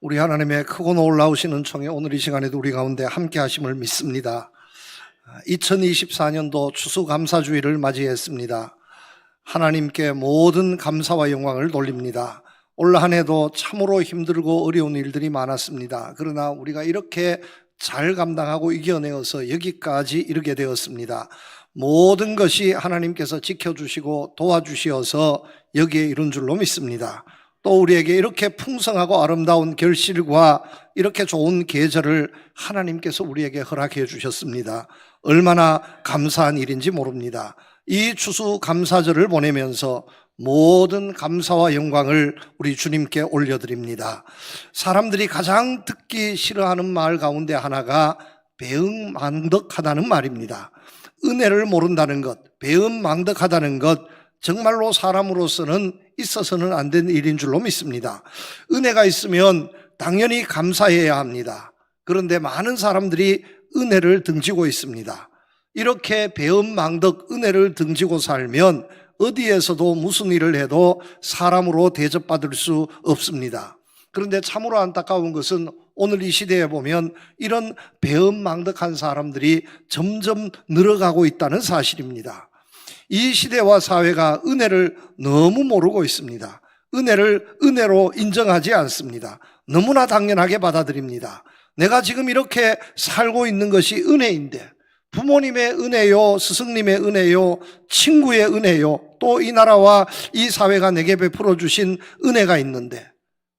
우리 하나님의 크고 놀라우신 은총에 오늘 이 시간에도 우리 가운데 함께 하심을 믿습니다. 2024년도 추수감사주의를 맞이했습니다. 하나님께 모든 감사와 영광을 돌립니다. 올 한 해도 참으로 힘들고 어려운 일들이 많았습니다. 그러나 우리가 이렇게 잘 감당하고 이겨내어서 여기까지 이르게 되었습니다. 모든 것이 하나님께서 지켜주시고 도와주시어서 여기에 이른 줄로 믿습니다. 또 우리에게 이렇게 풍성하고 아름다운 결실과 이렇게 좋은 계절을 하나님께서 우리에게 허락해 주셨습니다. 얼마나 감사한 일인지 모릅니다. 이 추수감사절을 보내면서 모든 감사와 영광을 우리 주님께 올려드립니다. 사람들이 가장 듣기 싫어하는 말 가운데 하나가 배은망덕하다는 말입니다. 은혜를 모른다는 것, 배은망덕하다는 것, 정말로 사람으로서는 있어서는 안 되는 일인 줄로 믿습니다. 은혜가 있으면 당연히 감사해야 합니다. 그런데 많은 사람들이 은혜를 등지고 있습니다. 이렇게 배은망덕 은혜를 등지고 살면 어디에서도 무슨 일을 해도 사람으로 대접받을 수 없습니다. 그런데 참으로 안타까운 것은 오늘 이 시대에 보면 이런 배은망덕한 사람들이 점점 늘어가고 있다는 사실입니다. 이 시대와 사회가 은혜를 너무 모르고 있습니다. 은혜를 은혜로 인정하지 않습니다. 너무나 당연하게 받아들입니다. 내가 지금 이렇게 살고 있는 것이 은혜인데, 부모님의 은혜요, 스승님의 은혜요, 친구의 은혜요, 또 이 나라와 이 사회가 내게 베풀어 주신 은혜가 있는데,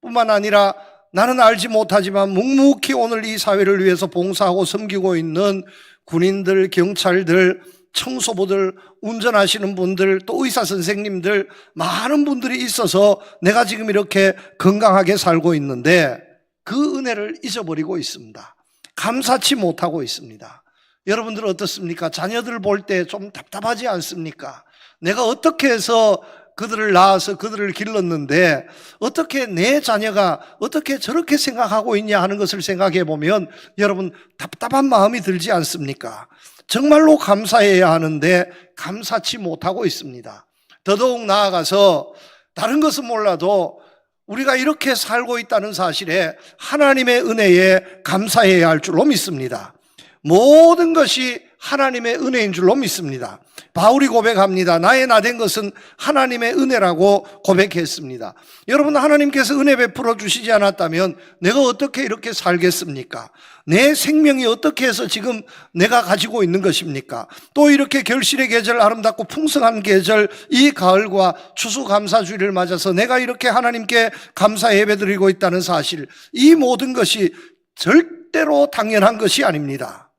뿐만 아니라 나는 알지 못하지만 묵묵히 오늘 이 사회를 위해서 봉사하고 섬기고 있는 군인들, 경찰들, 청소부들, 운전하시는 분들, 또 의사 선생님들, 많은 분들이 있어서 내가 지금 이렇게 건강하게 살고 있는데 그 은혜를 잊어버리고 있습니다. 감사치 못하고 있습니다. 여러분들은 어떻습니까? 자녀들 볼 때 좀 답답하지 않습니까? 내가 어떻게 해서 그들을 낳아서 그들을 길렀는데 어떻게 내 자녀가 어떻게 저렇게 생각하고 있냐 하는 것을 생각해 보면 여러분 답답한 마음이 들지 않습니까? 정말로 감사해야 하는데 감사치 못하고 있습니다. 더더욱 나아가서 다른 것은 몰라도 우리가 이렇게 살고 있다는 사실에 하나님의 은혜에 감사해야 할 줄로 믿습니다. 모든 것이 하나님의 은혜인 줄로 믿습니다. 바울이 고백합니다. 나의 나된 것은 하나님의 은혜라고 고백했습니다. 여러분, 하나님께서 은혜 베풀어 주시지 않았다면 내가 어떻게 이렇게 살겠습니까? 내 생명이 어떻게 해서 지금 내가 가지고 있는 것입니까? 또 이렇게 결실의 계절, 아름답고 풍성한 계절, 이 가을과 추수감사주의를 맞아서 내가 이렇게 하나님께 감사 예배드리고 있다는 사실, 이 모든 것이 절대로 당연한 것이 아닙니다.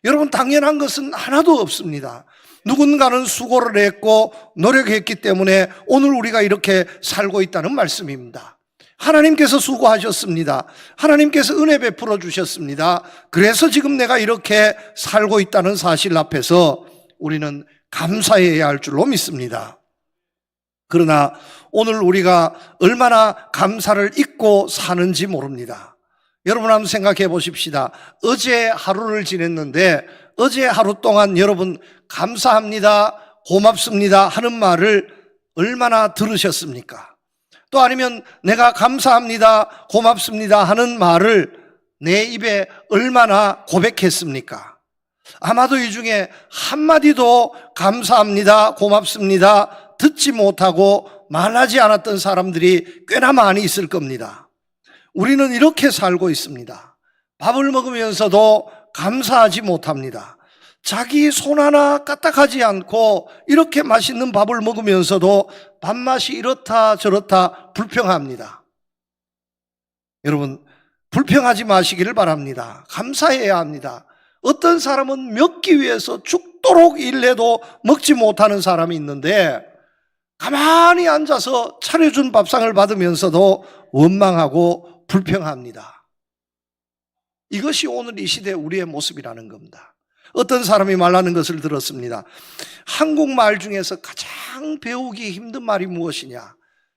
여러분, 당연한 것은 하나도 없습니다. 누군가는 수고를 했고 노력했기 때문에 오늘 우리가 이렇게 살고 있다는 말씀입니다. 하나님께서 수고하셨습니다. 하나님께서 은혜 베풀어 주셨습니다. 그래서 지금 내가 이렇게 살고 있다는 사실 앞에서 우리는 감사해야 할 줄로 믿습니다. 그러나 오늘 우리가 얼마나 감사를 잊고 사는지 모릅니다. 여러분 한번 생각해 보십시다. 어제 하루를 지냈는데 어제 하루 동안 여러분 감사합니다, 고맙습니다 하는 말을 얼마나 들으셨습니까? 또 아니면 내가 감사합니다, 고맙습니다 하는 말을 내 입에 얼마나 고백했습니까? 아마도 이 중에 한마디도 감사합니다, 고맙습니다 듣지 못하고 말하지 않았던 사람들이 꽤나 많이 있을 겁니다. 우리는 이렇게 살고 있습니다. 밥을 먹으면서도 감사하지 못합니다. 자기 손 하나 까딱하지 않고 이렇게 맛있는 밥을 먹으면서도 밥맛이 이렇다 저렇다 불평합니다. 여러분, 불평하지 마시기를 바랍니다. 감사해야 합니다. 어떤 사람은 먹기 위해서 죽도록 일해도 먹지 못하는 사람이 있는데 가만히 앉아서 차려준 밥상을 받으면서도 원망하고 불평합니다. 이것이 오늘 이 시대 우리의 모습이라는 겁니다. 어떤 사람이 말하는 것을 들었습니다. 한국말 중에서 가장 배우기 힘든 말이 무엇이냐?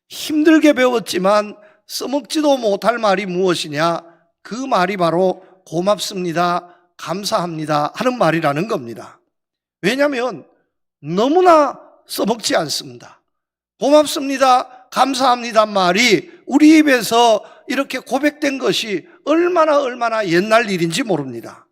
힘들게 배웠지만 써먹지도 못할 말이 무엇이냐? 그 말이 바로 고맙습니다, 감사합니다 하는 말이라는 겁니다. 왜냐하면 너무나 써먹지 않습니다. 고맙습니다, 감사합니다 말이 우리 입에서 이렇게 고백된 것이 얼마나 옛날 일인지 모릅니다.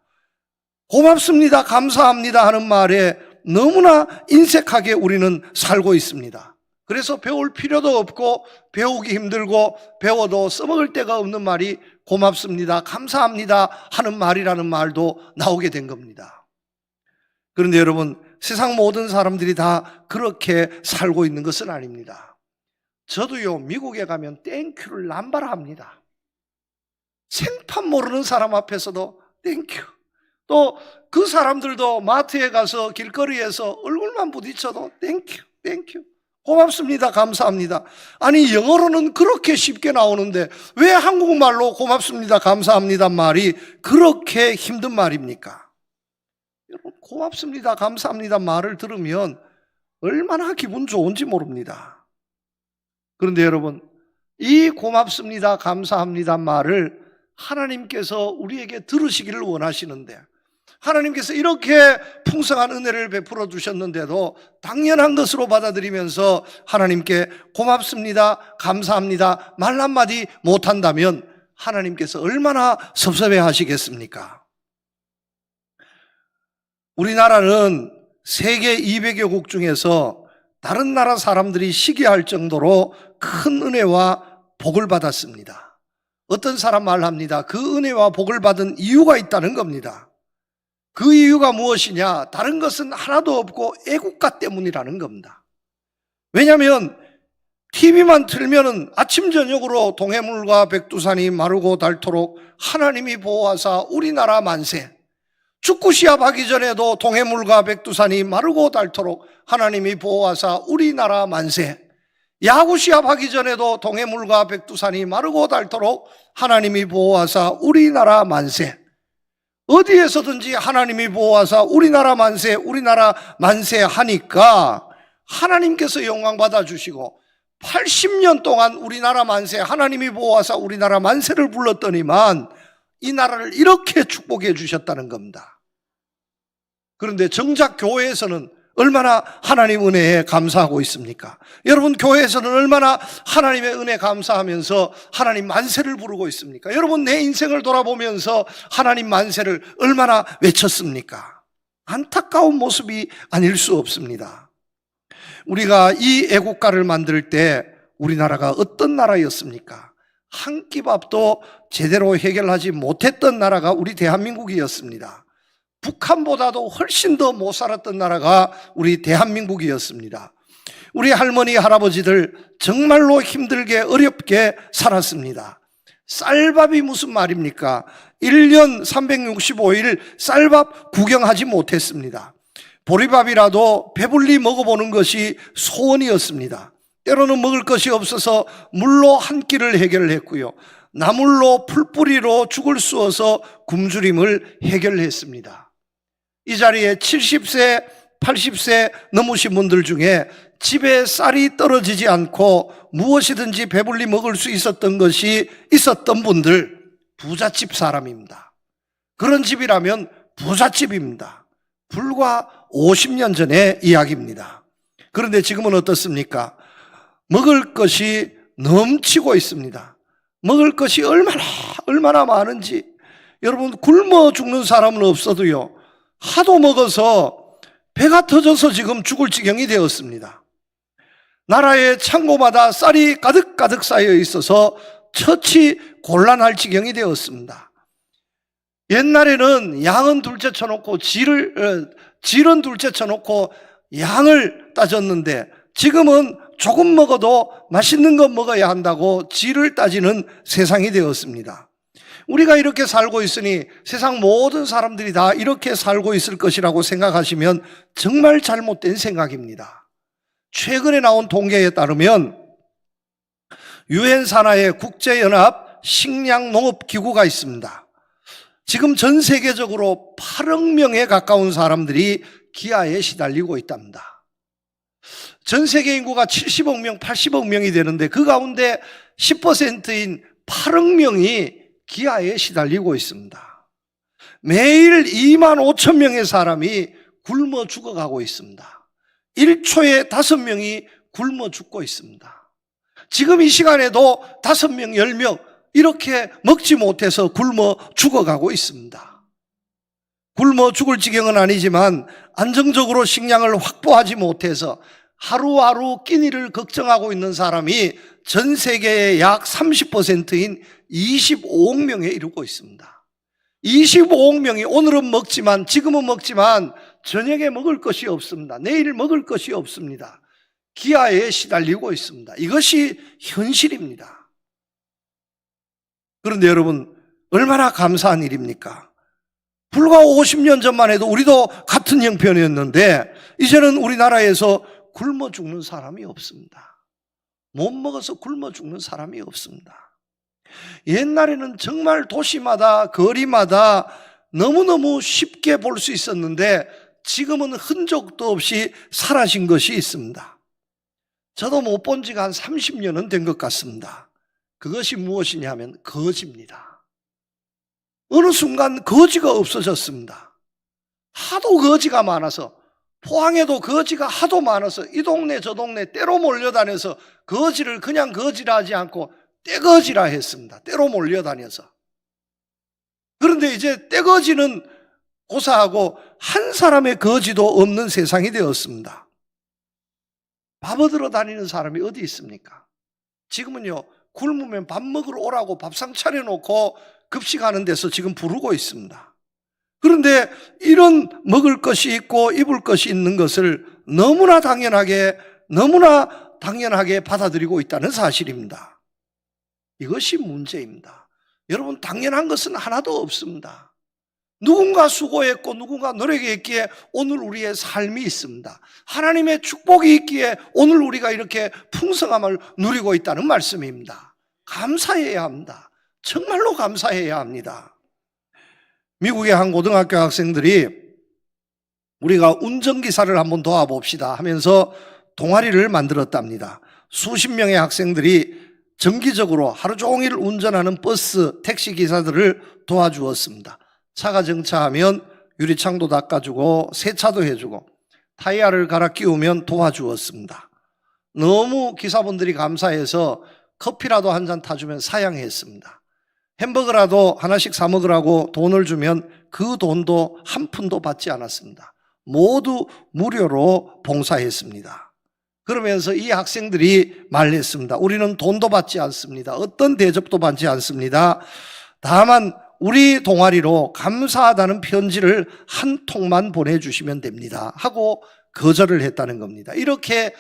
고맙습니다, 감사합니다 하는 말에 너무나 인색하게 우리는 살고 있습니다. 그래서 배울 필요도 없고 배우기 힘들고 배워도 써먹을 데가 없는 말이 고맙습니다, 감사합니다 하는 말이라는 말도 나오게 된 겁니다. 그런데 여러분, 세상 모든 사람들이 다 그렇게 살고 있는 것은 아닙니다. 저도요, 미국에 가면 땡큐를 남발라 합니다. 생판 모르는 사람 앞에서도 땡큐. 또 그 사람들도 마트에 가서 길거리에서 얼굴만 부딪혀도 땡큐, 땡큐. 고맙습니다, 감사합니다. 아니, 영어로는 그렇게 쉽게 나오는데 왜 한국말로 고맙습니다, 감사합니다 말이 그렇게 힘든 말입니까? 여러분, 고맙습니다, 감사합니다 말을 들으면 얼마나 기분 좋은지 모릅니다. 그런데 여러분, 이 고맙습니다, 감사합니다 말을 하나님께서 우리에게 들으시기를 원하시는데, 하나님께서 이렇게 풍성한 은혜를 베풀어 주셨는데도 당연한 것으로 받아들이면서 하나님께 고맙습니다, 감사합니다 말 한마디 못한다면 하나님께서 얼마나 섭섭해 하시겠습니까? 우리나라는 세계 200여 국 중에서 다른 나라 사람들이 시기할 정도로 큰 은혜와 복을 받았습니다. 어떤 사람 말합니다. 그 은혜와 복을 받은 이유가 있다는 겁니다. 그 이유가 무엇이냐? 다른 것은 하나도 없고 애국가 때문이라는 겁니다. 왜냐하면 TV만 틀면은 아침 저녁으로 동해물과 백두산이 마르고 닳도록 하나님이 보호하사 우리나라 만세, 축구 시합하기 전에도 동해물과 백두산이 마르고 닳도록 하나님이 보호하사 우리나라 만세, 야구 시합하기 전에도 동해물과 백두산이 마르고 닳도록 하나님이 보호하사 우리나라 만세. 어디에서든지 하나님이 보호하사 우리나라 만세, 우리나라 만세 하니까 하나님께서 영광 받아주시고 80년 동안 우리나라 만세, 하나님이 보호하사 우리나라 만세를 불렀더니만 이 나라를 이렇게 축복해 주셨다는 겁니다. 그런데 정작 교회에서는 얼마나 하나님 은혜에 감사하고 있습니까? 여러분, 교회에서는 얼마나 하나님의 은혜 감사하면서 하나님 만세를 부르고 있습니까? 여러분, 내 인생을 돌아보면서 하나님 만세를 얼마나 외쳤습니까? 안타까운 모습이 아닐 수 없습니다. 우리가 이 애국가를 만들 때 우리나라가 어떤 나라였습니까? 한 끼 밥도 제대로 해결하지 못했던 나라가 우리 대한민국이었습니다. 북한보다도 훨씬 더 못 살았던 나라가 우리 대한민국이었습니다. 우리 할머니, 할아버지들 정말로 힘들게 어렵게 살았습니다. 쌀밥이 무슨 말입니까? 1년 365일 쌀밥 구경하지 못했습니다. 보리밥이라도 배불리 먹어보는 것이 소원이었습니다. 때로는 먹을 것이 없어서 물로 한 끼를 해결했고요, 나물로 풀뿌리로 죽을 쑤어서 굶주림을 해결했습니다. 이 자리에 70세, 80세 넘으신 분들 중에 집에 쌀이 떨어지지 않고 무엇이든지 배불리 먹을 수 있었던 것이 있었던 분들, 부잣집 사람입니다. 그런 집이라면 부잣집입니다. 불과 50년 전의 이야기입니다. 그런데 지금은 어떻습니까? 먹을 것이 넘치고 있습니다. 먹을 것이 얼마나 많은지, 여러분, 굶어 죽는 사람은 없어도요, 하도 먹어서 배가 터져서 지금 죽을 지경이 되었습니다. 나라의 창고마다 쌀이 가득가득 쌓여 있어서 처치 곤란할 지경이 되었습니다. 옛날에는 양은 둘째 쳐놓고 질은 둘째 쳐놓고 양을 따졌는데, 지금은 조금 먹어도 맛있는 거 먹어야 한다고 질을 따지는 세상이 되었습니다. 우리가 이렇게 살고 있으니 세상 모든 사람들이 다 이렇게 살고 있을 것이라고 생각하시면 정말 잘못된 생각입니다. 최근에 나온 통계에 따르면 유엔 산하의 국제연합 식량농업기구가 있습니다. 지금 전 세계적으로 8억 명에 가까운 사람들이 기아에 시달리고 있답니다. 전 세계 인구가 70억 명, 80억 명이 되는데 그 가운데 10%인 8억 명이 기아에 시달리고 있습니다. 매일 2만 5천 명의 사람이 굶어 죽어가고 있습니다. 1초에 5명이 굶어 죽고 있습니다. 지금 이 시간에도 5명, 10명 이렇게 먹지 못해서 굶어 죽어가고 있습니다. 굶어 죽을 지경은 아니지만 안정적으로 식량을 확보하지 못해서 하루하루 끼니를 걱정하고 있는 사람이 전 세계의 약 30%인 25억 명에 이르고 있습니다. 25억 명이 오늘은 먹지만, 지금은 먹지만 저녁에 먹을 것이 없습니다. 내일 먹을 것이 없습니다. 기아에 시달리고 있습니다. 이것이 현실입니다. 그런데 여러분, 얼마나 감사한 일입니까? 불과 50년 전만 해도 우리도 같은 형편이었는데 이제는 우리나라에서 굶어 죽는 사람이 없습니다. 못 먹어서 굶어 죽는 사람이 없습니다. 옛날에는 정말 도시마다 거리마다 너무너무 쉽게 볼 수 있었는데 지금은 흔적도 없이 사라진 것이 있습니다. 저도 못 본 지가 한 30년은 된 것 같습니다. 그것이 무엇이냐 하면 거지입니다. 어느 순간 거지가 없어졌습니다. 하도 거지가 많아서, 포항에도 거지가 하도 많아서 이 동네 저 동네 떼로 몰려다녀서 거지를 그냥 거지라 하지 않고 떼거지라 했습니다. 떼로 몰려다녀서. 그런데 이제 떼거지는 고사하고 한 사람의 거지도 없는 세상이 되었습니다. 밥 얻으러 다니는 사람이 어디 있습니까? 지금은요, 굶으면 밥 먹으러 오라고 밥상 차려놓고 급식하는 데서 지금 부르고 있습니다. 그런데 이런 먹을 것이 있고 입을 것이 있는 것을 너무나 당연하게 받아들이고 있다는 사실입니다. 이것이 문제입니다. 여러분, 당연한 것은 하나도 없습니다. 누군가 수고했고 누군가 노력했기에 오늘 우리의 삶이 있습니다. 하나님의 축복이 있기에 오늘 우리가 이렇게 풍성함을 누리고 있다는 말씀입니다. 감사해야 합니다. 정말로 감사해야 합니다. 미국의 한 고등학교 학생들이 우리가 운전기사를 한번 도와봅시다 하면서 동아리를 만들었답니다. 수십 명의 학생들이 정기적으로 하루 종일 운전하는 버스, 택시 기사들을 도와주었습니다. 차가 정차하면 유리창도 닦아주고 세차도 해주고 타이어를 갈아 끼우면 도와주었습니다. 너무 기사분들이 감사해서 커피라도 한 잔 타주면 사양했습니다. 햄버거라도 하나씩 사 먹으라고 돈을 주면 그 돈도 한 푼도 받지 않았습니다. 모두 무료로 봉사했습니다. 그러면서 이 학생들이 말했습니다. 우리는 돈도 받지 않습니다. 어떤 대접도 받지 않습니다. 다만 우리 동아리로 감사하다는 편지를 한 통만 보내주시면 됩니다 하고 거절을 했다는 겁니다. 이렇게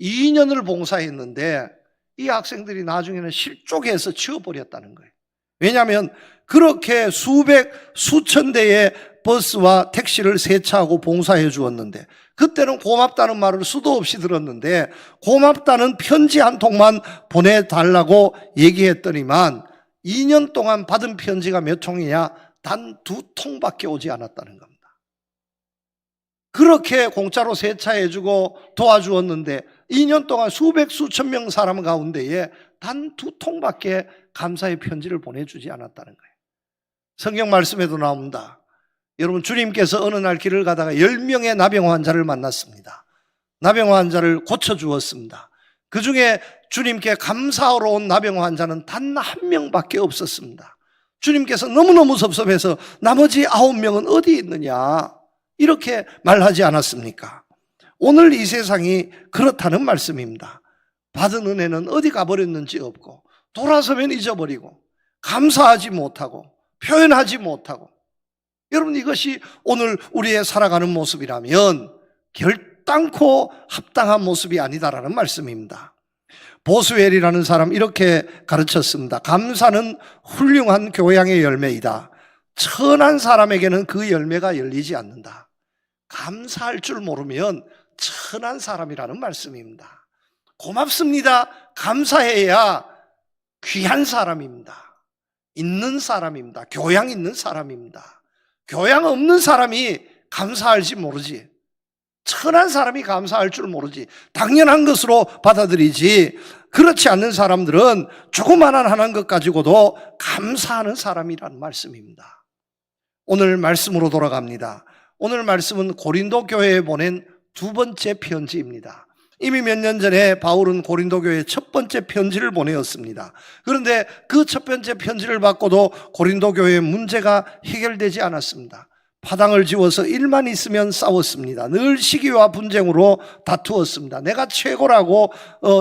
2년을 봉사했는데 이 학생들이 나중에는 실족해서 치워버렸다는 거예요. 왜냐하면 그렇게 수천 대의 버스와 택시를 세차하고 봉사해 주었는데, 그때는 고맙다는 말을 수도 없이 들었는데 고맙다는 편지 한 통만 보내달라고 얘기했더니만 2년 동안 받은 편지가 몇 통이냐? 단 2통밖에 오지 않았다는 겁니다. 그렇게 공짜로 세차해주고 도와주었는데 2년 동안 수천 명 사람 가운데에 단 2통밖에 감사의 편지를 보내주지 않았다는 거예요. 성경 말씀에도 나옵니다. 여러분, 주님께서 어느 날 길을 가다가 10명의 나병 환자를 만났습니다. 나병 환자를 고쳐주었습니다. 그 중에 주님께 감사하러 온 나병 환자는 단 한 명밖에 없었습니다. 주님께서 너무너무 섭섭해서 나머지 9명은 어디 있느냐 이렇게 말하지 않았습니까? 오늘 이 세상이 그렇다는 말씀입니다. 받은 은혜는 어디 가버렸는지 없고 돌아서면 잊어버리고 감사하지 못하고 표현하지 못하고, 여러분, 이것이 오늘 우리의 살아가는 모습이라면 결단코 합당한 모습이 아니다라는 말씀입니다. 보스웰이라는 사람 이렇게 가르쳤습니다. 감사는 훌륭한 교양의 열매이다. 천한 사람에게는 그 열매가 열리지 않는다. 감사할 줄 모르면 천한 사람이라는 말씀입니다. 고맙습니다. 감사해야 귀한 사람입니다. 있는 사람입니다. 교양 있는 사람입니다. 교양 없는 사람이 감사할지 모르지, 천한 사람이 감사할 줄 모르지, 당연한 것으로 받아들이지, 그렇지 않는 사람들은 조그마한 하나인 것 가지고도 감사하는 사람이라는 말씀입니다. 오늘 말씀으로 돌아갑니다. 오늘 말씀은 고린도 교회에 보낸 두 번째 편지입니다. 이미 몇 년 전에 바울은 고린도 교회에 첫 번째 편지를 보내었습니다. 그런데 그 첫 번째 편지를 받고도 고린도 교회의 문제가 해결되지 않았습니다. 파당을 지워서 일만 있으면 싸웠습니다. 늘 시기와 분쟁으로 다투었습니다. 내가 최고라고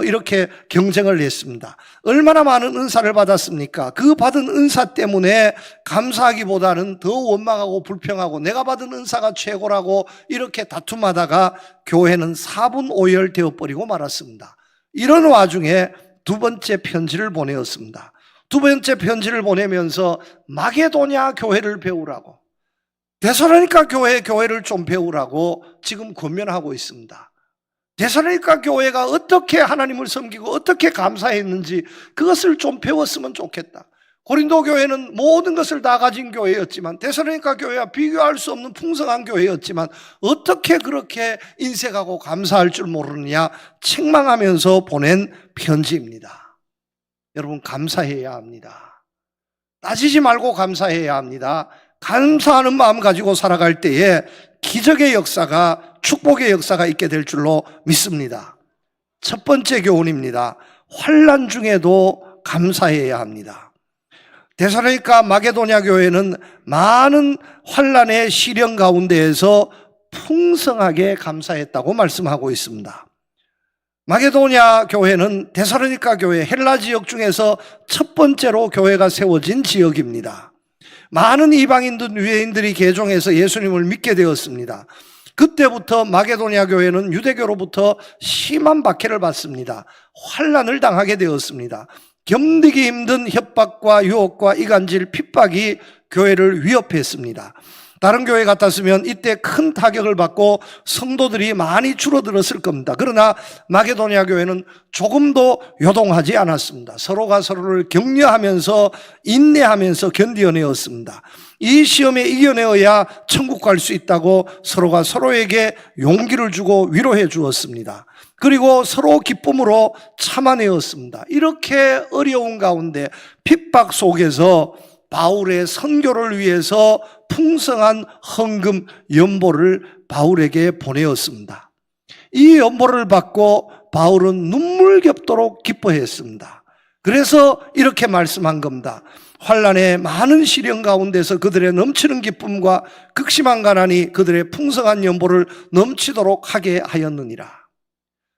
이렇게 경쟁을 했습니다. 얼마나 많은 은사를 받았습니까? 그 받은 은사 때문에 감사하기보다는 더 원망하고 불평하고 내가 받은 은사가 최고라고 이렇게 다툼하다가 교회는 사분오열 되어버리고 말았습니다. 이런 와중에 두 번째 편지를 보내었습니다. 두 번째 편지를 보내면서 마게도냐 교회를 배우라고, 데살로니가 교회를 좀 배우라고 지금 권면하고 있습니다. 데살로니가 교회가 어떻게 하나님을 섬기고 어떻게 감사했는지 그것을 좀 배웠으면 좋겠다. 고린도 교회는 모든 것을 다 가진 교회였지만 데살로니가 교회와 비교할 수 없는 풍성한 교회였지만 어떻게 그렇게 인색하고 감사할 줄 모르느냐 책망하면서 보낸 편지입니다. 여러분, 감사해야 합니다. 따지지 말고 감사해야 합니다. 감사하는 마음 가지고 살아갈 때에 기적의 역사가, 축복의 역사가 있게 될 줄로 믿습니다. 첫 번째 교훈입니다. 환난 중에도 감사해야 합니다. 데살로니가 마게도냐 교회는 많은 환난의 시련 가운데에서 풍성하게 감사했다고 말씀하고 있습니다. 마게도냐 교회는 데살로니가 교회, 헬라 지역 중에서 첫 번째로 교회가 세워진 지역입니다. 많은 이방인들, 유대인들이 개종해서 예수님을 믿게 되었습니다. 그때부터 마게도냐 교회는 유대교로부터 심한 박해를 받습니다. 환난을 당하게 되었습니다. 견디기 힘든 협박과 유혹과 이간질, 핍박이 교회를 위협했습니다. 다른 교회 같았으면 이때 큰 타격을 받고 성도들이 많이 줄어들었을 겁니다. 그러나 마게도냐 교회는 조금도 요동하지 않았습니다. 서로가 서로를 격려하면서 인내하면서 견디어내었습니다. 이 시험에 이겨내어야 천국 갈 수 있다고 서로가 서로에게 용기를 주고 위로해 주었습니다. 그리고 서로 기쁨으로 참아내었습니다. 이렇게 어려운 가운데 핍박 속에서 바울의 선교를 위해서 풍성한 헌금 연보를 바울에게 보내었습니다. 이 연보를 받고 바울은 눈물겹도록 기뻐했습니다. 그래서 이렇게 말씀한 겁니다. 환난의 많은 시련 가운데서 그들의 넘치는 기쁨과 극심한 가난이 그들의 풍성한 연보를 넘치도록 하게 하였느니라.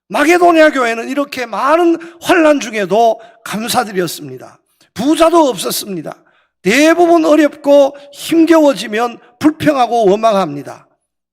마게도냐 교회는 이렇게 많은 환난 중에도 감사드렸습니다. 부자도 없었습니다. 대부분 어렵고 힘겨워지면 불평하고 원망합니다.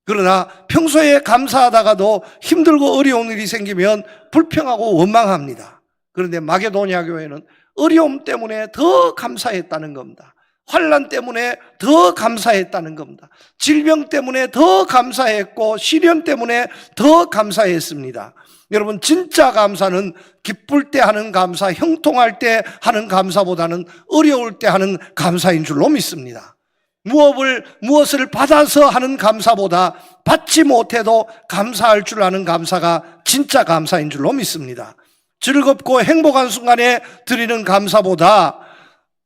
그러나 평소에 감사하다가도 힘들고 어려운 일이 생기면 불평하고 원망합니다. 그런데 마게도냐 교회는 어려움 때문에 더 감사했다는 겁니다. 환난 때문에 더 감사했다는 겁니다. 질병 때문에 더 감사했고 시련 때문에 더 감사했습니다. 여러분, 진짜 감사는 기쁠 때 하는 감사, 형통할 때 하는 감사보다는 어려울 때 하는 감사인 줄로 믿습니다. 무엇을 받아서 하는 감사보다 받지 못해도 감사할 줄 아는 감사가 진짜 감사인 줄로 믿습니다. 즐겁고 행복한 순간에 드리는 감사보다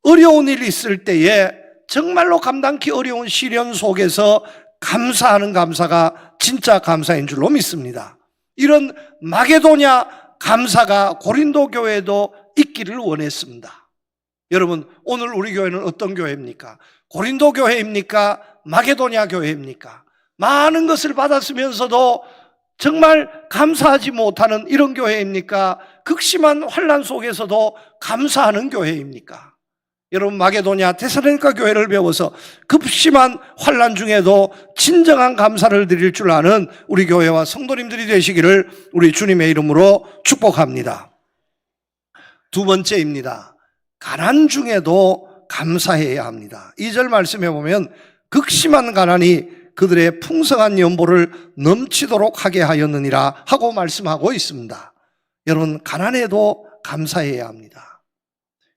어려운 일이 있을 때에 정말로 감당기 어려운 시련 속에서 감사하는 감사가 진짜 감사인 줄로 믿습니다. 이런 마게도냐 감사가 고린도 교회에도 있기를 원했습니다. 여러분, 오늘 우리 교회는 어떤 교회입니까? 고린도 교회입니까? 마게도냐 교회입니까? 많은 것을 받았으면서도 정말 감사하지 못하는 이런 교회입니까? 극심한 환난 속에서도 감사하는 교회입니까? 여러분, 마게도냐 데살로니가 교회를 배워서 급심한 환난 중에도 진정한 감사를 드릴 줄 아는 우리 교회와 성도님들이 되시기를 우리 주님의 이름으로 축복합니다. 두 번째입니다. 가난 중에도 감사해야 합니다. 2절 말씀해 보면 극심한 가난이 그들의 풍성한 연보를 넘치도록 하게 하였느니라 하고 말씀하고 있습니다. 여러분, 가난해도 감사해야 합니다.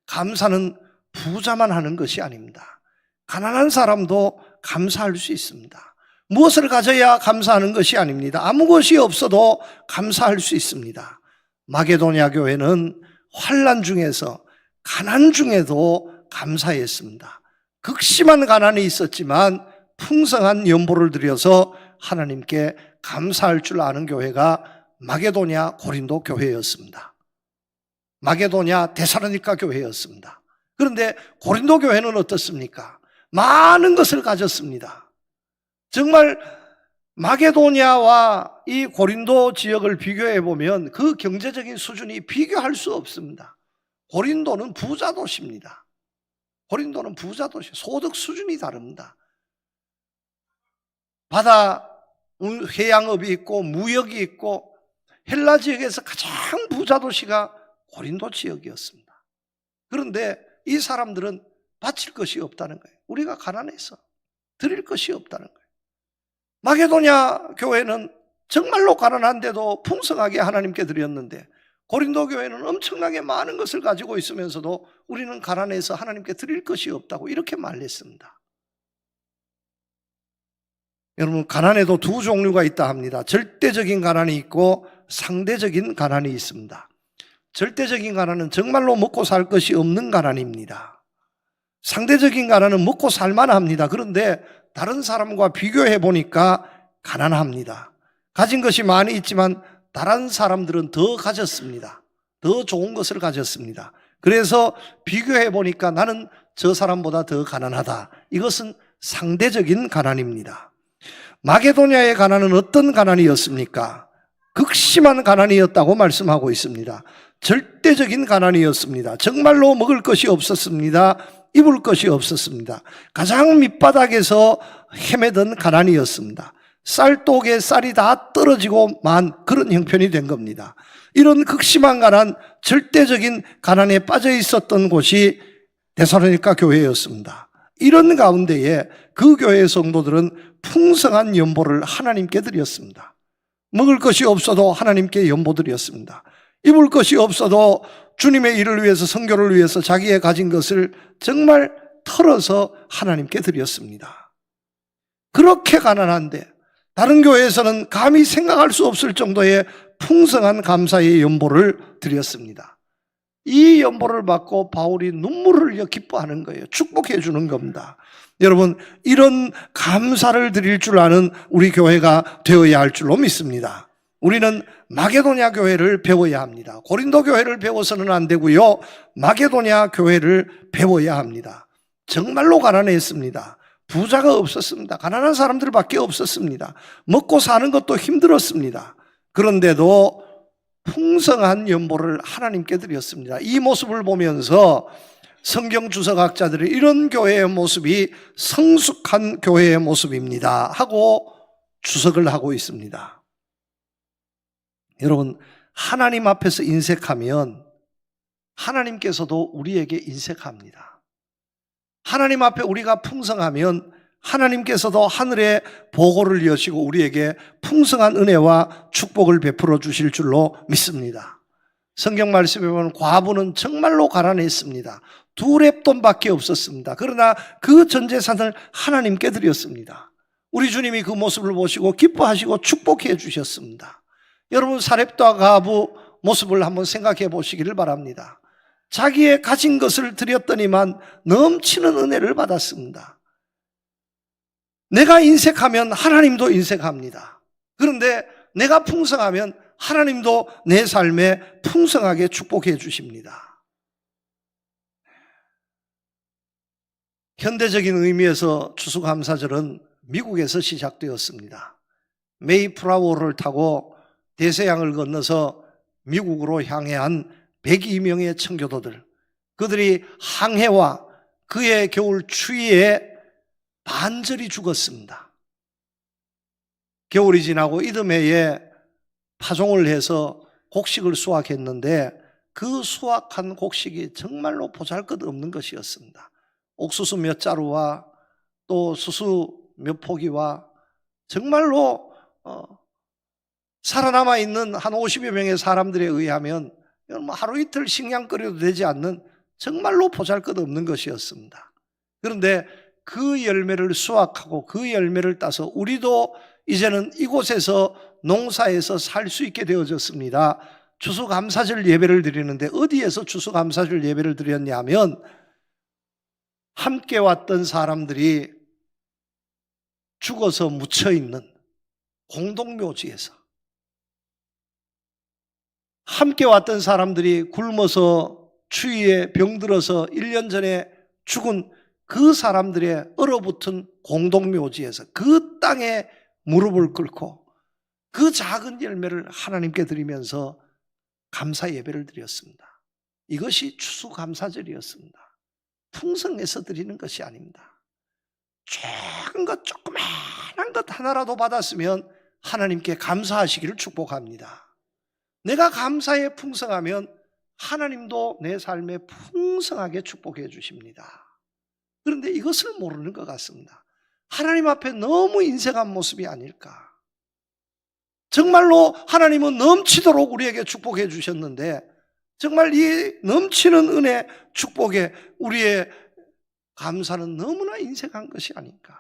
감사는 부자만 하는 것이 아닙니다. 가난한 사람도 감사할 수 있습니다. 무엇을 가져야 감사하는 것이 아닙니다. 아무 것이 없어도 감사할 수 있습니다. 마게도냐 교회는 환난 중에서 가난 중에도 감사했습니다. 극심한 가난이 있었지만 풍성한 연보를 드려서 하나님께 감사할 줄 아는 교회가 마게도냐 고린도 교회였습니다. 마게도냐 데살로니가 교회였습니다. 그런데 고린도 교회는 어떻습니까? 많은 것을 가졌습니다. 정말 마게도냐와 이 고린도 지역을 비교해 보면 그 경제적인 수준이 비교할 수 없습니다. 고린도는 부자 도시입니다. 고린도는 부자 도시, 소득 수준이 다릅니다. 바다 해양업이 있고 무역이 있고 헬라 지역에서 가장 부자 도시가 고린도 지역이었습니다. 그런데 이 사람들은 바칠 것이 없다는 거예요. 우리가 가난해서 드릴 것이 없다는 거예요. 마게도냐 교회는 정말로 가난한데도 풍성하게 하나님께 드렸는데 고린도 교회는 엄청나게 많은 것을 가지고 있으면서도 우리는 가난해서 하나님께 드릴 것이 없다고 이렇게 말했습니다. 여러분, 가난에도 두 종류가 있다 합니다. 절대적인 가난이 있고 상대적인 가난이 있습니다. 절대적인 가난은 정말로 먹고 살 것이 없는 가난입니다. 상대적인 가난은 먹고 살만합니다. 그런데 다른 사람과 비교해 보니까 가난합니다. 가진 것이 많이 있지만 다른 사람들은 더 가졌습니다. 더 좋은 것을 가졌습니다. 그래서 비교해 보니까 나는 저 사람보다 더 가난하다. 이것은 상대적인 가난입니다. 마게도냐의 가난은 어떤 가난이었습니까? 극심한 가난이었다고 말씀하고 있습니다. 절대적인 가난이었습니다. 정말로 먹을 것이 없었습니다. 입을 것이 없었습니다. 가장 밑바닥에서 헤매던 가난이었습니다. 쌀독에 쌀이 다 떨어지고 만 그런 형편이 된 겁니다. 이런 극심한 가난, 절대적인 가난에 빠져 있었던 곳이 데살로니가 교회였습니다. 이런 가운데에 그 교회의 성도들은 풍성한 연보를 하나님께 드렸습니다. 먹을 것이 없어도 하나님께 연보 드렸습니다. 입을 것이 없어도 주님의 일을 위해서, 선교를 위해서 자기의 가진 것을 정말 털어서 하나님께 드렸습니다. 그렇게 가난한데 다른 교회에서는 감히 생각할 수 없을 정도의 풍성한 감사의 연보를 드렸습니다. 이 연보를 받고 바울이 눈물을 흘려 기뻐하는 거예요. 축복해 주는 겁니다. 여러분, 이런 감사를 드릴 줄 아는 우리 교회가 되어야 할 줄로 믿습니다. 우리는 마게도냐 교회를 배워야 합니다. 고린도 교회를 배워서는 안 되고요, 마게도냐 교회를 배워야 합니다. 정말로 가난했습니다. 부자가 없었습니다. 가난한 사람들밖에 없었습니다. 먹고 사는 것도 힘들었습니다. 그런데도 풍성한 연보를 하나님께 드렸습니다. 이 모습을 보면서 성경 주석학자들이 이런 교회의 모습이 성숙한 교회의 모습입니다 하고 주석을 하고 있습니다. 여러분, 하나님 앞에서 인색하면 하나님께서도 우리에게 인색합니다. 하나님 앞에 우리가 풍성하면 하나님께서도 하늘의 보고를 여시고 우리에게 풍성한 은혜와 축복을 베풀어 주실 줄로 믿습니다. 성경 말씀에 보면 과부는 정말로 가난했습니다. 2렙돈밖에 없었습니다. 그러나 그 전 재산을 하나님께 드렸습니다. 우리 주님이 그 모습을 보시고 기뻐하시고 축복해 주셨습니다. 여러분, 사렙과 과부 모습을 한번 생각해 보시기를 바랍니다. 자기의 가진 것을 드렸더니만 넘치는 은혜를 받았습니다. 내가 인색하면 하나님도 인색합니다. 그런데 내가 풍성하면 하나님도 내 삶에 풍성하게 축복해 주십니다. 현대적인 의미에서 추수감사절은 미국에서 시작되었습니다. 메이플라워를 타고 대서양을 건너서 미국으로 향해한 102명의 청교도들, 그들이 항해와 그의 겨울 추위에 반절이 죽었습니다. 겨울이 지나고 이듬해에 파종을 해서 곡식을 수확했는데 그 수확한 곡식이 정말로 보잘것없는 것이었습니다. 옥수수 몇 자루와 또 수수 몇 포기와 정말로 살아남아 있는 한 50여 명의 사람들에 의하면 하루 이틀 식량 끓여도 되지 않는 정말로 보잘것없는 것이었습니다. 그런데 그 열매를 수확하고 그 열매를 따서 우리도 이제는 이곳에서 농사에서 살 수 있게 되어졌습니다. 추수감사절 예배를 드리는데 어디에서 추수감사절 예배를 드렸냐 하면 함께 왔던 사람들이 죽어서 묻혀있는 공동묘지에서 함께 왔던 사람들이 굶어서 추위에 병들어서 1년 전에 죽은 그 사람들의 얼어붙은 공동묘지에서 그 땅에 무릎을 꿇고 그 작은 열매를 하나님께 드리면서 감사 예배를 드렸습니다. 이것이 추수감사절이었습니다. 풍성해서 드리는 것이 아닙니다. 작은 것, 조그마한 것 하나라도 받았으면 하나님께 감사하시기를 축복합니다. 내가 감사에 풍성하면 하나님도 내 삶에 풍성하게 축복해 주십니다. 그런데 이것을 모르는 것 같습니다. 하나님 앞에 너무 인색한 모습이 아닐까. 정말로 하나님은 넘치도록 우리에게 축복해 주셨는데 정말 이 넘치는 은혜, 축복에 우리의 감사는 너무나 인색한 것이 아닌가.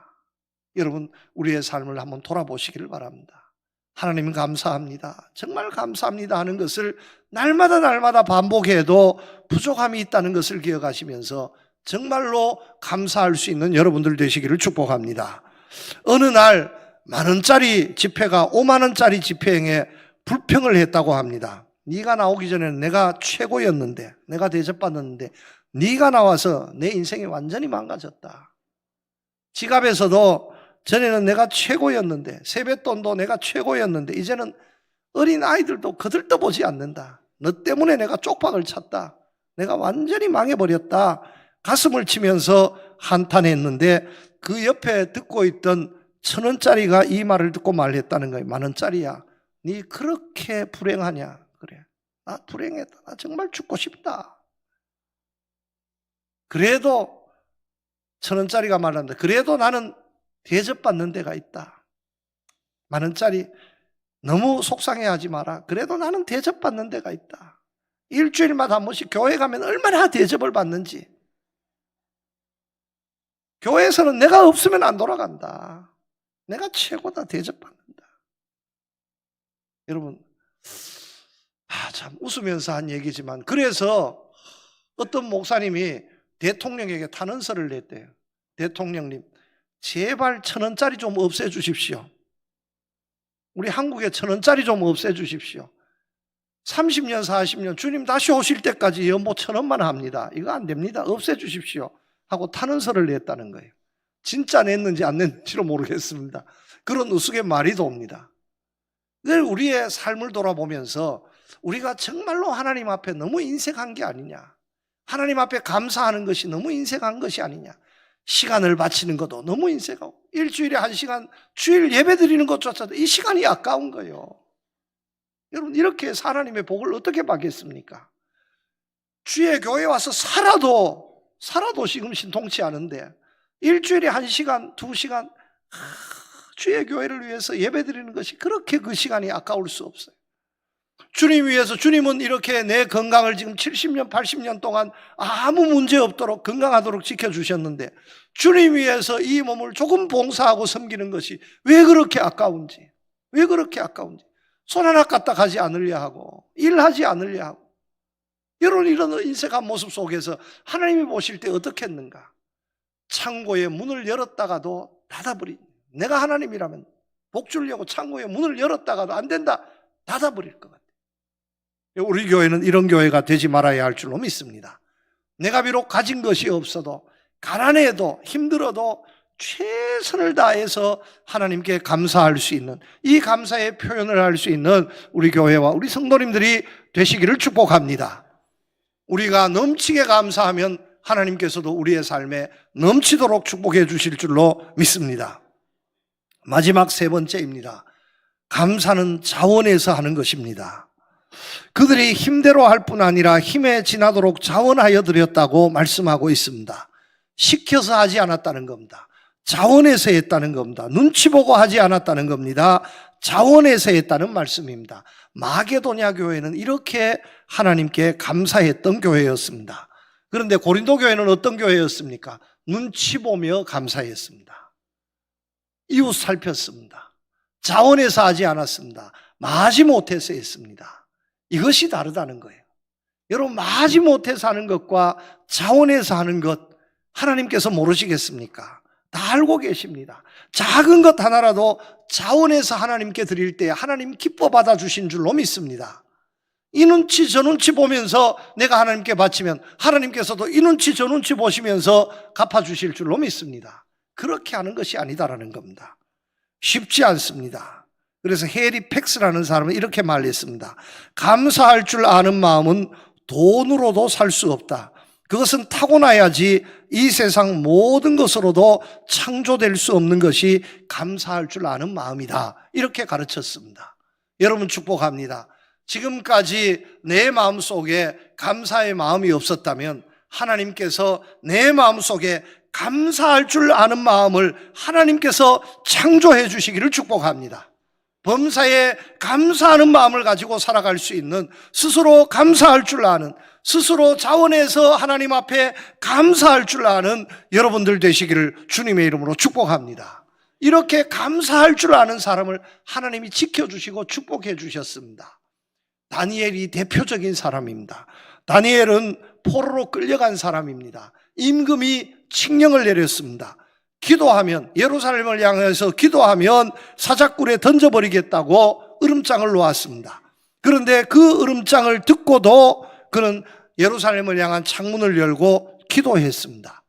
여러분, 우리의 삶을 한번 돌아보시기를 바랍니다. 하나님 감사합니다, 정말 감사합니다 하는 것을 날마다 반복해도 부족함이 있다는 것을 기억하시면서 정말로 감사할 수 있는 여러분들 되시기를 축복합니다. 어느 날 10,000원짜리 지폐가 50,000원짜리 지폐행에 불평을 했다고 합니다. 네가 나오기 전에는 내가 최고였는데, 내가 대접받았는데 네가 나와서 내 인생이 완전히 망가졌다. 지갑에서도 전에는 내가 최고였는데, 세뱃돈도 내가 최고였는데 이제는 어린 아이들도 거들떠보지 않는다. 너 때문에 내가 쪽박을 찼다. 내가 완전히 망해버렸다. 가슴을 치면서 한탄했는데 그 옆에 듣고 있던 1,000원짜리가 이 말을 듣고 말했다는 거예요. 10,000원짜리야, 네 그렇게 불행하냐? 그래, 나 불행했다. 나 정말 죽고 싶다. 그래도 1,000원짜리가 말한다. 그래도 나는 대접받는 데가 있다. 10,000원짜리 너무 속상해하지 마라. 그래도 나는 대접받는 데가 있다. 일주일마다 한 번씩 교회 가면 얼마나 대접을 받는지. 교회에서는 내가 없으면 안 돌아간다. 내가 최고다, 대접받는다. 여러분, 참 웃으면서 한 얘기지만, 그래서 어떤 목사님이 대통령에게 탄원서를 냈대요. 대통령님, 제발 1,000원짜리 좀 없애주십시오. 우리 한국에 1,000원짜리 좀 없애주십시오. 30년 40년 주님 다시 오실 때까지 연보 1,000원만 합니다. 이거 안 됩니다. 없애주십시오 하고 탄원서를 냈다는 거예요. 진짜 냈는지 안 냈는지로 모르겠습니다. 그런 우스갯말이 돕니다. 늘 우리의 삶을 돌아보면서 우리가 정말로 하나님 앞에 너무 인색한 게 아니냐, 하나님 앞에 감사하는 것이 너무 인색한 것이 아니냐, 시간을 바치는 것도 너무 인색하고, 일주일에 1시간 주일 예배 드리는 것조차도 이 시간이 아까운 거예요. 여러분, 이렇게 해서 하나님의 복을 어떻게 받겠습니까? 주의 교회에 와서 살아도 지금 신통치 않은데 일주일에 1시간, 2시간 주의 교회를 위해서 예배 드리는 것이 그렇게 그 시간이 아까울 수 없어요. 주님 위해서, 주님은 이렇게 내 건강을 지금 70년, 80년 동안 아무 문제 없도록 건강하도록 지켜주셨는데 주님 위해서 이 몸을 조금 봉사하고 섬기는 것이 왜 그렇게 아까운지, 손 하나 까딱 하지 않으려 하고 일하지 않으려 하고. 여러분, 이런 인색한 모습 속에서 하나님이 보실 때 어떻겠는가? 창고의 문을 열었다가도 닫아버린, 내가 하나님이라면 복 주려고 창고의 문을 열었다가도 안 된다, 닫아버릴 것 같아요. 우리 교회는 이런 교회가 되지 말아야 할 줄로 믿습니다. 내가 비록 가진 것이 없어도, 가난해도, 힘들어도 최선을 다해서 하나님께 감사할 수 있는, 이 감사의 표현을 할 수 있는 우리 교회와 우리 성도님들이 되시기를 축복합니다. 우리가 넘치게 감사하면 하나님께서도 우리의 삶에 넘치도록 축복해 주실 줄로 믿습니다. 마지막 3번째입니다. 감사는 자원해서 하는 것입니다. 그들이 힘대로 할 뿐 아니라 힘에 지나도록 자원하여 드렸다고 말씀하고 있습니다. 시켜서 하지 않았다는 겁니다. 자원해서 했다는 겁니다. 눈치 보고 하지 않았다는 겁니다. 자원해서 했다는 말씀입니다. 마게도냐 교회는 이렇게 하나님께 감사했던 교회였습니다. 그런데 고린도 교회는 어떤 교회였습니까? 눈치 보며 감사했습니다. 이웃 살폈습니다. 자원해서 하지 않았습니다. 마지못해서 했습니다. 이것이 다르다는 거예요. 여러분, 마지못해서 하는 것과 자원해서 하는 것 하나님께서 모르시겠습니까? 다 알고 계십니다. 작은 것 하나라도 자원해서 하나님께 드릴 때 하나님 기뻐 받아주신 줄로 믿습니다. 이 눈치 저 눈치 보면서 내가 하나님께 바치면 하나님께서도 이 눈치 저 눈치 보시면서 갚아주실 줄로 믿습니다. 그렇게 하는 것이 아니다라는 겁니다. 쉽지 않습니다. 그래서 해리 팩스라는 사람은 이렇게 말했습니다. 감사할 줄 아는 마음은 돈으로도 살 수 없다. 그것은 타고나야지 이 세상 모든 것으로도 창조될 수 없는 것이 감사할 줄 아는 마음이다. 이렇게 가르쳤습니다. 여러분 축복합니다. 지금까지 내 마음속에 감사의 마음이 없었다면 하나님께서 내 마음속에 감사할 줄 아는 마음을 하나님께서 창조해 주시기를 축복합니다. 범사에 감사하는 마음을 가지고 살아갈 수 있는, 스스로 감사할 줄 아는, 스스로 자원해서 하나님 앞에 감사할 줄 아는 여러분들 되시기를 주님의 이름으로 축복합니다. 이렇게 감사할 줄 아는 사람을 하나님이 지켜주시고 축복해 주셨습니다. 다니엘이 대표적인 사람입니다. 다니엘은 포로로 끌려간 사람입니다. 임금이 칙령을 내렸습니다. 기도하면, 예루살렘을 향해서 기도하면 사자굴에 던져버리겠다고 으름장을 놓았습니다. 그런데 그 으름장을 듣고도 그는 예루살렘을 향한 창문을 열고 기도했습니다.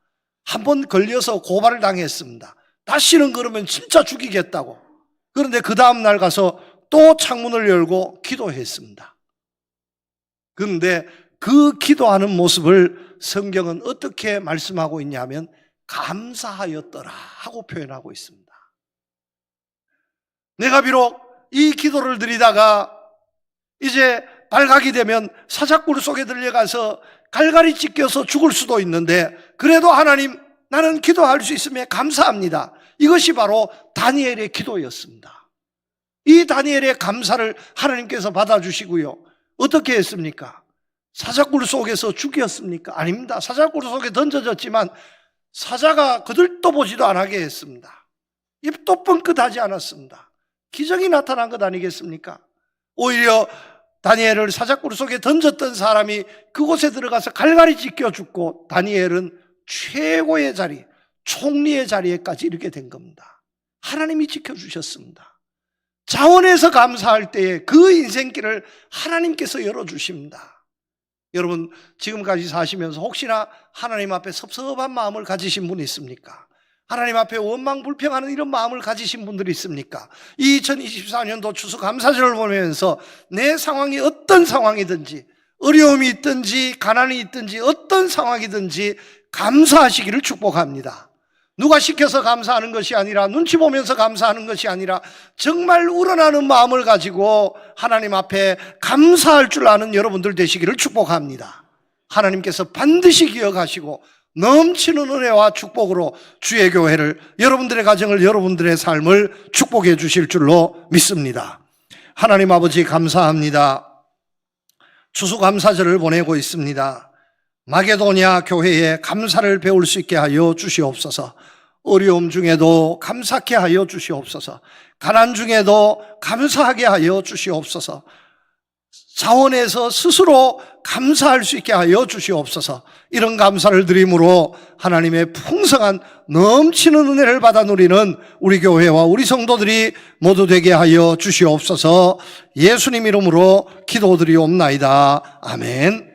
한번 걸려서 고발을 당했습니다. 다시는 그러면 진짜 죽이겠다고. 그런데 그 다음날 가서 또 창문을 열고 기도했습니다. 그런데 그 기도하는 모습을 성경은 어떻게 말씀하고 있냐면 감사하였더라 하고 표현하고 있습니다. 내가 비록 이 기도를 드리다가 이제 발각이 되면 사자굴 속에 들려가서 갈갈이 찢겨서 죽을 수도 있는데 그래도 하나님, 나는 기도할 수 있음에 감사합니다. 이것이 바로 다니엘의 기도였습니다. 이 다니엘의 감사를 하나님께서 받아주시고요. 어떻게 했습니까? 사자굴 속에서 죽였습니까? 아닙니다. 사자굴 속에 던져졌지만 사자가 거들떠 보지도 않게 했습니다. 입도 뻥끗하지 않았습니다. 기적이 나타난 것 아니겠습니까? 오히려 다니엘을 사자굴 속에 던졌던 사람이 그곳에 들어가서 갈갈이 찢겨 죽고 다니엘은 최고의 자리, 총리의 자리에까지 이르게 된 겁니다. 하나님이 지켜주셨습니다. 자원해서 감사할 때에 그 인생길을 하나님께서 열어주십니다. 여러분 지금까지 사시면서 혹시나 하나님 앞에 섭섭한 마음을 가지신 분이 있습니까? 하나님 앞에 원망불평하는 이런 마음을 가지신 분들이 있습니까? 2024년도 추수감사절을 보면서 내 상황이 어떤 상황이든지, 어려움이 있든지 가난이 있든지 어떤 상황이든지 감사하시기를 축복합니다. 누가 시켜서 감사하는 것이 아니라, 눈치 보면서 감사하는 것이 아니라 정말 우러나는 마음을 가지고 하나님 앞에 감사할 줄 아는 여러분들 되시기를 축복합니다. 하나님께서 반드시 기억하시고 넘치는 은혜와 축복으로 주의 교회를, 여러분들의 가정을, 여러분들의 삶을 축복해 주실 줄로 믿습니다. 하나님 아버지 감사합니다. 추수감사절을 보내고 있습니다. 마게도냐 교회에 감사를 배울 수 있게 하여 주시옵소서. 어려움 중에도 감사케 하여 주시옵소서. 가난 중에도 감사하게 하여 주시옵소서. 자원해서 스스로 감사할 수 있게 하여 주시옵소서. 이런 감사를 드림으로 하나님의 풍성한 넘치는 은혜를 받아 누리는 우리 교회와 우리 성도들이 모두 되게 하여 주시옵소서. 예수님 이름으로 기도드리옵나이다. 아멘.